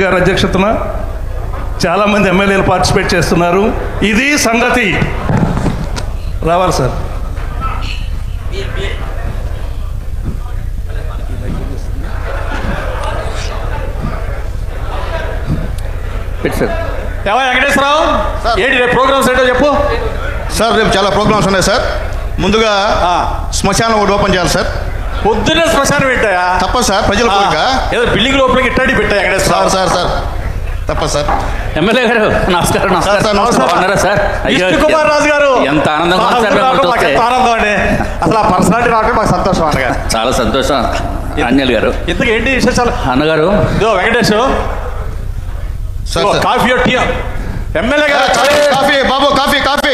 గారి అధ్యక్షతన చాలామంది ఎమ్మెల్యేలు పార్టిసిపేట్ చేస్తున్నారు. ఇది సంగతి. రావాలి సార్. వెంకటేశ్వరరావు, ఏంటి రేపు ప్రోగ్రామ్స్ ఏంటో చెప్పు సార్. రేపు చాలా ప్రోగ్రామ్స్ ఉన్నాయి సార్. ముందుగా శ్మశానం ఒకటి ఓపెన్ చేయాలి సార్. పొద్దున్నే శ్మశానం పెట్టాయా? తప్పదు సార్, ప్రజల కోరిక. ఏదో బిల్డింగ్ లోపలికి ఇట్టాడి పెట్టా వెంకటేశ్వరరావు. సార్ సార్ తప్పదు సార్. ఎమ్మెల్యే గారు నమస్కారం. నమస్కారం సార్. కుమార్ రాజు గారు, ఎంత ఆనందంగా ఆనందం అండి. అసలు ఆ పర్సనాలిటీ రావడం మాకు సంతోషం అన్నగారు. చాలా సంతోషం. అంజల్ గారు, ఇంతకు ఏంటి విశేషాలు అన్నగారు? Venkatesh coffee tea. ఎమ్మెల్యే గారు కాఫీ బాబు, కాఫీ కాఫీ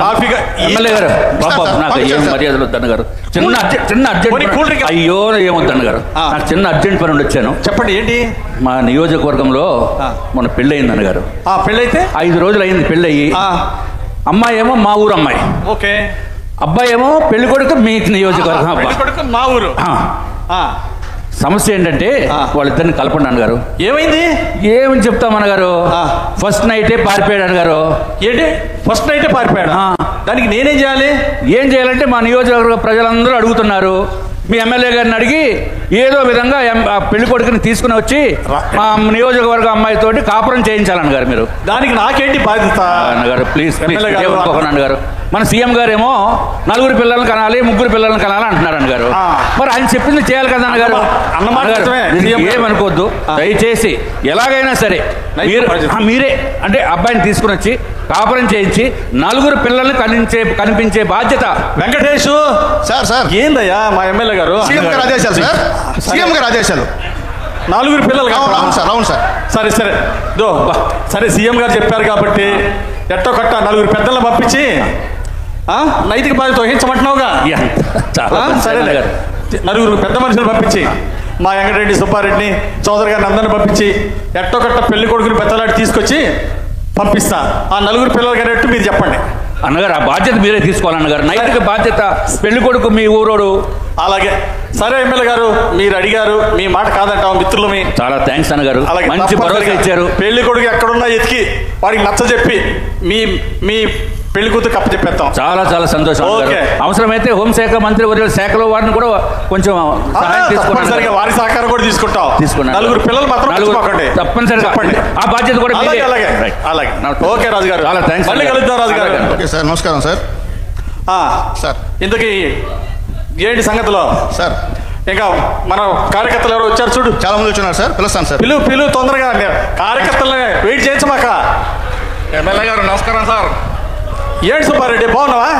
కాఫీ. ఎమ్మెల్యే గారు బాబు, నాకు ఏం మర్యాదలు వద్దన్న గారు. చిన్న అర్జెంట్. అయ్యో ఏమొద్దన్న గారు, నాకు చిన్న అర్జెంట్ పని ఉండి వచ్చాను. చెప్పండి ఏంటి? మా నియోజకవర్గంలో మన పెళ్ళి అయింది అన్నగారు. పెళ్ళైతే 5 రోజులు అయింది పెళ్ళి అయ్యి. అమ్మాయి ఏమో మా ఊరు అమ్మాయి. ఓకే. అబ్బాయి ఏమో పెళ్లి కొడుకు మీ నియోజకవర్గం అబ్బాయి మా ఊరు. సమస్య ఏంటంటే వాళ్ళిద్దరిని కలపండి అన్నగారు. ఏమైంది? ఏమని చెప్తామన్నగారు, ఫస్ట్ నైటే పారిపోయాడు అన్నగారు. ఏంటి ఫస్ట్ నైటే పారిపోయాడు? దానికి నేనేం చేయాలి? ఏం చేయాలంటే మా నియోజకవర్గ ప్రజలందరూ అడుగుతున్నారు. మీ ఎమ్మెల్యే గారిని అడిగి ఏదో విధంగా పెళ్లి కొడుకుని తీసుకుని వచ్చి మా నియోజకవర్గ అమ్మాయితోటి కాపురం చేయించాలన్నగారు మీరు. దానికి నాకేంటి బాధ్యత అన్నగారు? ప్లీజ్ అన్నగారు. మన సీఎం గారేమో 4 పిల్లలను కనాలి, 3 పిల్లలను కనాలి అంటున్నారు అన్నగారు. మరి ఆయన చెప్పింది చేయాలి కదా అన్నగారు. ఏమనుకోవద్దు దయచేసి. ఎలాగైనా సరే మీరే అంటే అబ్బాయిని తీసుకుని వచ్చి కాపురం చేయించి 4 పిల్లల్ని కనిపించే బాధ్యత. వెంకటేష్ సార్. సార్ ఏందయ్యా మా ఎమ్మెల్యే గారు? సీఎం గారు ఆదేశాలు సార్. సీఎం గారు ఆదేశాలు. 4 పిల్లలు. అవును సార్, అవును సార్. సరే సరే సీఎం గారు చెప్పారు కాబట్టి ఎట్టో కట్ట 4 పెద్దలను పంపించి నైతిక బాధ్యత వహించమంటున్నావుగా. సరే 4 పెద్ద మనుషులు పంపించి మా వెంకటరెడ్డి, సుబ్బారెడ్డిని, చౌదరి గారిని అందరిని పంపించి ఎట్టో కట్ట పెళ్లి కొడుకుని పెద్దలాంటి తీసుకొచ్చి పంపిస్తా. ఆ 4 పిల్లలు కనేట్టు మీరు చెప్పండి అన్నగారు. ఆ బాధ్యత మీరే తీసుకోవాలన్నగారు. నైతిక బాధ్యత. పెళ్లి కొడుకు మీ ఊరోడు. అలాగే. సరే ఎమ్మెల్యే గారు, మీరు అడిగారు, మీ మాట కాదంటాం మిత్రులమి. చాలా థ్యాంక్స్ అన్నగారు. మంచి భరోసా ఇచ్చారు. పెళ్లి కొడుకు ఎక్కడున్నా ఎతికి వాడికి నచ్చ చెప్పి మీ పెళ్లి కూతురు కప్ప చెప్పేస్తాం. చాలా చాలా సంతోషం. అవసరమైతే హోంశాఖ మంత్రి వర్యుల శాఖలో వారిని కూడా కొంచెం తప్పనిసరిగా వారి సహకారం కూడా తీసుకుంటాం. 4 పిల్లలు మాత్రం తప్పనిసరిగా చెప్పండి. ఆ బాధ్యత కూడా. అలాగే. ఓకే రాజు గారు, చాలా థ్యాంక్స్. మళ్ళీ కలుద్దాం రాజు గారు. ఓకే సార్, నమస్కారం సార్. సార్ ఇంతకీ ఏంటి సంగతిలో సార్? ఇంకా మన కార్యకర్తలు ఎవరు వచ్చారు చూడు. చాలా మంది వచ్చున్నారు సార్. పిలుస్తాను సార్. పిలువు తొందరగా. కార్యకర్తలని వెయిట్ చేయించమాక. ఎమ్మెల్యే గారు నమస్కారం సార్. ఏంటి సుబ్బారెడ్డి, బాగున్నావా?